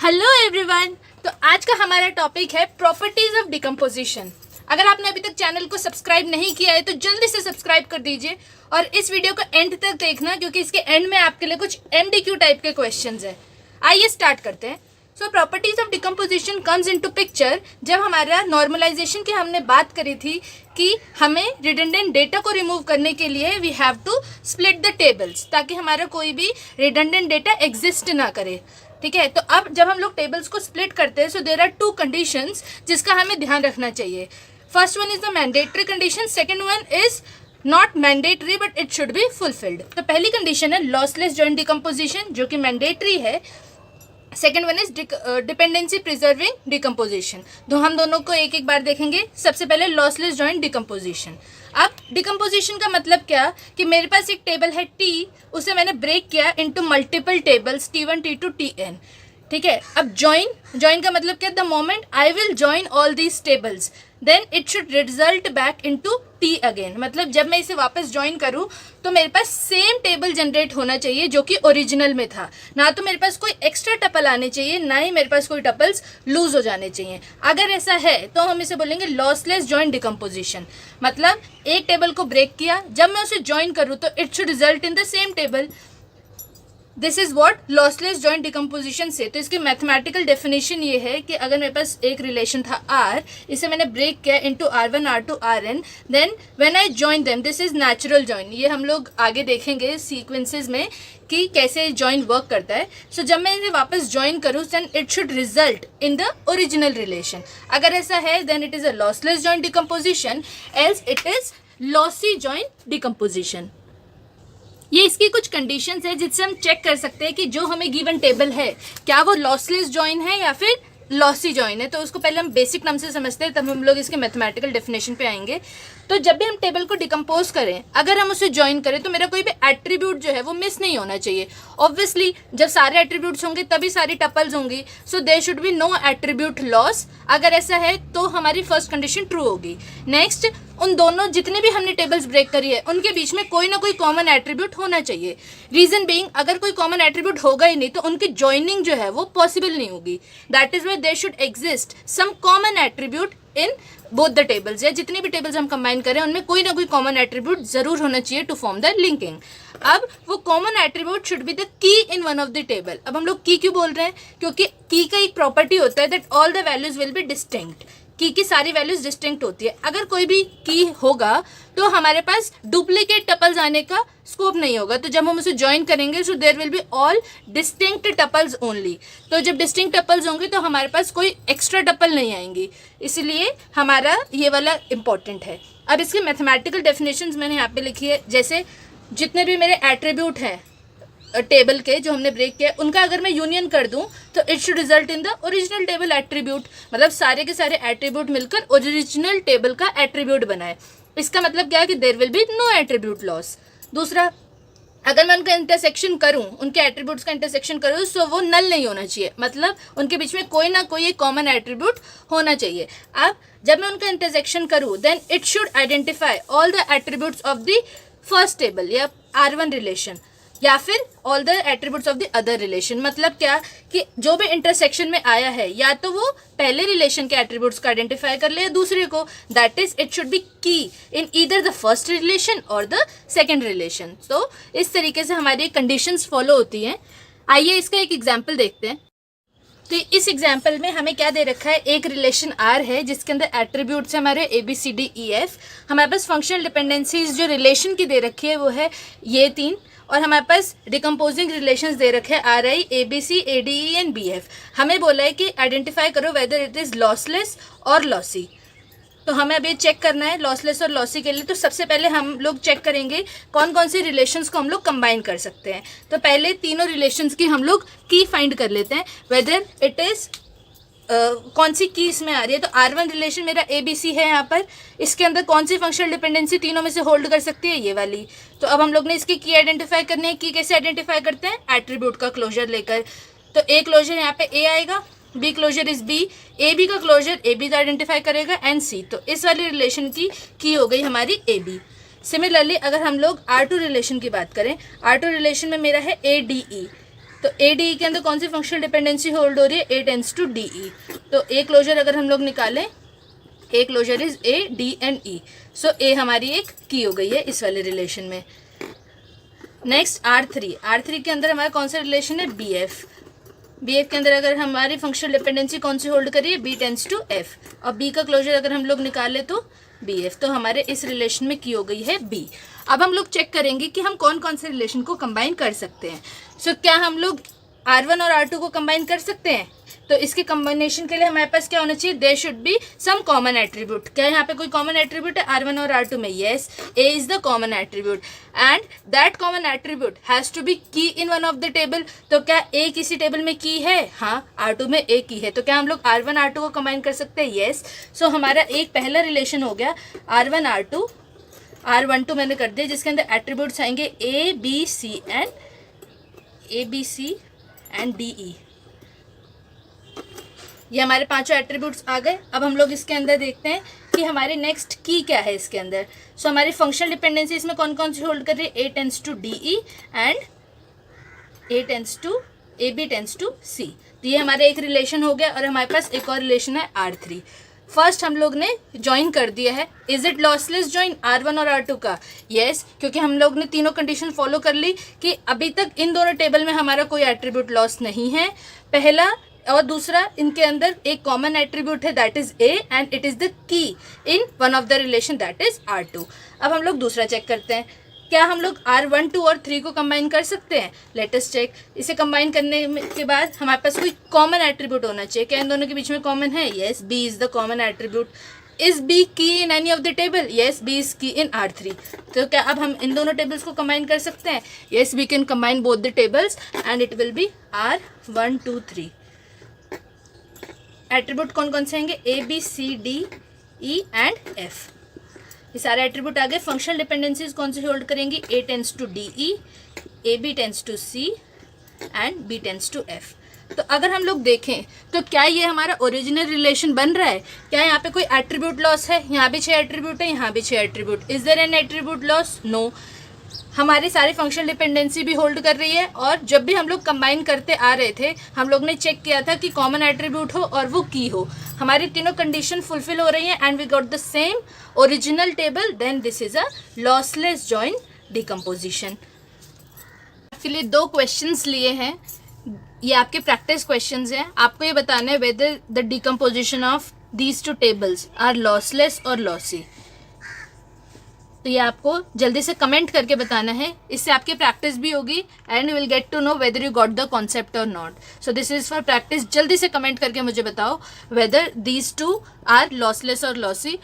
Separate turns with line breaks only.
Hello everyone. तो आज का हमारा टॉपिक है प्रॉपर्टीज ऑफ डिकम्पोजिशन। अगर आपने अभी तक चैनल को सब्सक्राइब नहीं किया है तो जल्दी से सब्सक्राइब कर दीजिए और इस वीडियो को एंड तक देखना, क्योंकि इसके एंड में आपके लिए कुछ MDQ टाइप के क्वेश्चंस है। आइए स्टार्ट करते हैं। So properties of decomposition comes into picture जब हमारा नॉर्मलाइजेशन की हमने बात करी थी कि हमें रिडंडेंट डेटा को रिमूव करने के लिए we have to split the tables, ताकि हमारा कोई भी रिडंडेंट डेटा एग्जिस्ट ना करे। ठीक है, तो अब जब हम लोग टेबल्स को स्प्लिट करते हैं, so there are two conditions जिसका हमें ध्यान रखना चाहिए। First one is the mandatory condition, second one is not mandatory but it should be fulfilled. तो पहली कंडीशन है लॉसलेस जॉइंट डिकम्पोजिशन, जो कि मैंडेटरी है। Second one is dependency preserving decomposition. तो हम दोनों को एक एक बार देखेंगे। सबसे पहले लॉसलेस जॉइंट डिकम्पोजिशन। अब डिकम्पोजिशन का मतलब क्या कि मेरे पास एक टेबल है T, उसे मैंने ब्रेक किया into multiple tables T1 T2 Tn। ठीक है, अब जॉइन का मतलब क्या, the moment I will join all these tables then it should result back into T again. मतलब जब मैं इसे वापस ज्वाइन करूँ तो मेरे पास सेम टेबल जनरेट होना चाहिए जो कि ओरिजिनल में था। ना तो मेरे पास कोई एक्स्ट्रा टपल आने चाहिए, ना ही मेरे पास कोई टपल्स लूज हो जाने चाहिए। अगर ऐसा है तो हम इसे बोलेंगे लॉसलेस जॉइंट डिकम्पोजिशन। मतलब एक टेबल को ब्रेक किया, जब मैं उसे ज्वाइन करूँ तो it should result in the same table. This is what lossless joint decomposition से। तो इसकी मैथमेटिकल डेफिनेशन ये है कि अगर मेरे पास एक रिलेशन था R, इसे मैंने ब्रेक किया into R1 R2 Rn, then when I join them this is natural join. ये हम लोग आगे देखेंगे सीक्वेंसेस में कि कैसे जॉइन वर्क करता है। सो जब मैं इसे वापस जॉइन करूँ then it should result in the original relation. अगर ऐसा है then it is a lossless joint decomposition, else it is lossy joint decomposition. ये इसकी कुछ कंडीशंस है जिससे हम चेक कर सकते हैं कि जो हमें गिवन टेबल है क्या वो लॉसलेस जॉइन है या फिर लॉसी जॉइन है। तो उसको पहले हम बेसिक नाम से समझते हैं, तब हम लोग इसके मैथमेटिकल डेफिनेशन पे आएंगे। तो जब भी हम टेबल को डिकम्पोज करें, अगर हम उसे ज्वाइन करें तो मेरा कोई भी एट्रीब्यूट जो है वो मिस नहीं होना चाहिए। ऑब्वियसली जब सारे एट्रीब्यूट्स होंगे तभी सारी टपल्स होंगी, so there should be no attribute loss. अगर ऐसा है तो हमारी फर्स्ट कंडीशन ट्रू होगी। नेक्स्ट, उन दोनों जितने भी हमने टेबल्स ब्रेक करी है उनके बीच में कोई ना कोई कॉमन एट्रीब्यूट होना चाहिए। रीजन बीइंग, अगर कोई कॉमन एट्रीब्यूट होगा ही नहीं तो उनकी ज्वाइनिंग जो है वो पॉसिबल नहीं होगी। That is why there should exist some common attribute in both the tables. या जितने भी टेबल्स हम कंबाइन करें उनमें कोई ना कोई कॉमन एट्रीब्यूट जरूर होना चाहिए टू फॉर्म द लिंकिंग। अब वो common attribute should be the key in one of the table. अब हम लोग की क्यों बोल रहे हैं, क्योंकि की का एक प्रॉपर्टी होता है that all the values will be distinct. की सारी वैल्यूज डिस्टिंक्ट होती है। अगर कोई भी की होगा तो हमारे पास डुप्लीकेट टपल्स आने का स्कोप नहीं होगा। तो जब हम उसे ज्वाइन करेंगे so there will be all distinct tuples only. तो जब डिस्टिंक्ट टपल्स होंगे तो हमारे पास कोई एक्स्ट्रा टपल नहीं आएंगी, इसलिए हमारा ये वाला इंपॉर्टेंट है। अब इसके मैथमेटिकल डेफिनेशंस मैंने यहाँ पे लिखी है। जैसे जितने भी मेरे एट्रीब्यूट हैं टेबल के जो हमने ब्रेक किया, उनका अगर मैं यूनियन कर दूं तो it should result in the original table attribute. मतलब सारे के सारे एट्रीब्यूट मिलकर ओरिजिनल टेबल का एट्रीब्यूट बनाए। इसका मतलब क्या है कि there will be no attribute loss. दूसरा, अगर मैं उनका इंटरसेक्शन करूं, उनके एट्रीब्यूट्स का इंटरसेक्शन करूं, सो वो नल नहीं होना चाहिए। मतलब उनके बीच में कोई ना कोई एक कॉमन एट्रीब्यूट होना चाहिए। अब जब मैं उनका इंटरसेक्शन करूं then it should identify all the attributes of the first table या R1 रिलेशन, या फिर all the attributes of the other relation. मतलब क्या कि जो भी इंटरसेक्शन में आया है या तो वो पहले रिलेशन के एट्रीब्यूट्स को आइडेंटिफाई कर ले या दूसरे को। That is it should be key in either the first relation और द सेकेंड रिलेशन। तो इस तरीके से हमारी कंडीशंस फॉलो होती हैं। आइए इसका एक एग्जाम्पल देखते हैं। तो इस एग्जाम्पल में हमें क्या दे रखा है, एक रिलेशन R है जिसके अंदर एट्रीब्यूट्स है हमारे ABCDEF। हमारे पास फंक्शनल डिपेंडेंसीज जो रिलेशन की दे रखी है वो है ये 3, और हमारे पास डिकम्पोजिंग रिलेशंस दे रखे हैं RI ABC ADE and BF। हमें बोला है कि आइडेंटिफाई करो वेदर इट इज़ लॉसलेस और लॉसी। तो हमें अभी चेक करना है लॉसलेस और लॉसी के लिए। तो सबसे पहले हम लोग चेक करेंगे कौन कौन से रिलेशंस को हम लोग कंबाइन कर सकते हैं। तो पहले तीनों रिलेशंस की हम लोग की फाइंड कर लेते हैं, वेदर इट इज़ कौन सी की इसमें आ रही है। तो R1 रिलेशन मेरा ABC है यहाँ पर, इसके अंदर कौन सी फंक्शनल डिपेंडेंसी तीनों में से होल्ड कर सकती है, ये वाली। तो अब हम लोग ने इसकी की आइडेंटिफाई करनी है। की कैसे आइडेंटिफाई करते हैं, एट्रीब्यूट का क्लोजर लेकर। तो ए क्लोजर यहाँ पे A आएगा, B closure is B, A B का क्लोजर ए बी आइडेंटिफाई करेगा, एंड सी। तो इस वाली रिलेशन की हो गई हमारी ए बी। सिमिलरली अगर हम लोग R2 रिलेशन की बात करें, R2 रिलेशन में मेरा है ADE। तो ए डी ई के अंदर कौन सी फंक्शनल डिपेंडेंसी होल्ड हो रही है, A tends to D E. तो ए क्लोजर अगर हम लोग निकालें, A closure is A D and E, so A हमारी एक की हो गई है इस वाले रिलेशन में। नेक्स्ट R3 के अंदर हमारा कौन सा रिलेशन है, बी एफ। बी एफ के अंदर अगर हमारी फंक्शनल डिपेंडेंसी कौन सी होल्ड करिए, बी टेंड्स टू एफ, और बी का क्लोजर अगर हम लोग निकाले तो बी एफ, तो हमारे इस रिलेशन में की हो गई है बी। अब हम लोग चेक करेंगे कि हम कौन कौन से रिलेशन को कंबाइन कर सकते हैं। सो क्या हम लोग R1 और R2 को कंबाइन कर सकते हैं? तो इसके कंबाइनेशन के लिए हमारे पास क्या होना चाहिए, there should be some common attribute. क्या यहाँ पे कोई कॉमन एट्रीब्यूट है R1 और R2 में? Yes, A is the common attribute and that common attribute has to be key in one of the table. तो क्या A किसी टेबल में की है? हाँ, R2 में A की है। तो क्या हम लोग R1 R2 को कंबाइन कर सकते हैं? यस। सो हमारा एक पहला रिलेशन हो गया R1 R2, R12 मैंने कर दिया, जिसके अंदर एट्रीब्यूट्स आएंगे A B C and D E। ये हमारे पांचों एट्रीब्यूट्स आ गए। अब हम लोग इसके अंदर देखते हैं कि हमारे नेक्स्ट की क्या है इसके अंदर। सो हमारी फंक्शनल डिपेंडेंसी इसमें कौन कौन सी होल्ड कर रही है, A tends to D E and A B tends to C. तो ये हमारा एक रिलेशन हो गया और हमारे पास एक और रिलेशन है R3। फर्स्ट हम लोग ने ज्वाइन कर दिया है। Is it lossless join R1 और R2 का? यस, क्योंकि हम लोग ने तीनों कंडीशन फॉलो कर ली कि अभी तक इन दोनों टेबल में हमारा कोई एट्रीब्यूट लॉस नहीं है, पहला, और दूसरा इनके अंदर एक कॉमन एट्रीब्यूट है that is A and it is the key in one of the relation that is R2। अब हम लोग दूसरा चेक करते हैं, क्या हम लोग R1, 2 और 3 को कंबाइन कर सकते हैं? Let us check. इसे कंबाइन करने के बाद हमारे पास कोई कॉमन एट्रीब्यूट होना चाहिए। क्या इन दोनों के बीच में कॉमन है? Yes, B is the common attribute. Is B की in any of the table? Yes, B is की इन R3। तो क्या अब हम इन दोनों टेबल्स को कंबाइन कर सकते हैं? Yes, we can combine both the tables and it will be R1, 2, 3। Attribute कौन कौन से आएंगे, A B C D E and F। ये सारे एट्रीब्यूट आ गए। फंक्शनल डिपेंडेंसीज कौन सी होल्ड करेंगी, A tends to D E, A B tends to C and B tends to F। तो अगर हम लोग देखें तो क्या ये हमारा ओरिजिनल रिलेशन बन रहा है? क्या यहाँ पे कोई एट्रीब्यूट लॉस है? यहाँ भी 6 एट्रीब्यूट है, यहाँ भी 6 attribute. Is there an attribute loss? No. हमारी सारी फंक्शनल डिपेंडेंसी भी होल्ड कर रही है और जब भी हम लोग कंबाइन करते आ रहे थे हम लोग ने चेक किया था कि कॉमन एट्रीब्यूट हो और वो की हो। हमारी तीनों कंडीशन फुलफिल हो रही हैं and we got the same original table, then this is a lossless join decomposition. आपके लिए 2 क्वेश्चंस लिए हैं, ये आपके प्रैक्टिस क्वेश्चंस हैं। आपको ये बताना है whether the decomposition of these 2 tables are lossless और लॉसी। तो ये आपको जल्दी से कमेंट करके बताना है, इससे आपकी प्रैक्टिस भी होगी and you will get to know whether you got the concept और not. So this is for practice. जल्दी से कमेंट करके मुझे बताओ वेदर दीज 2 आर लॉसलेस और लॉसी।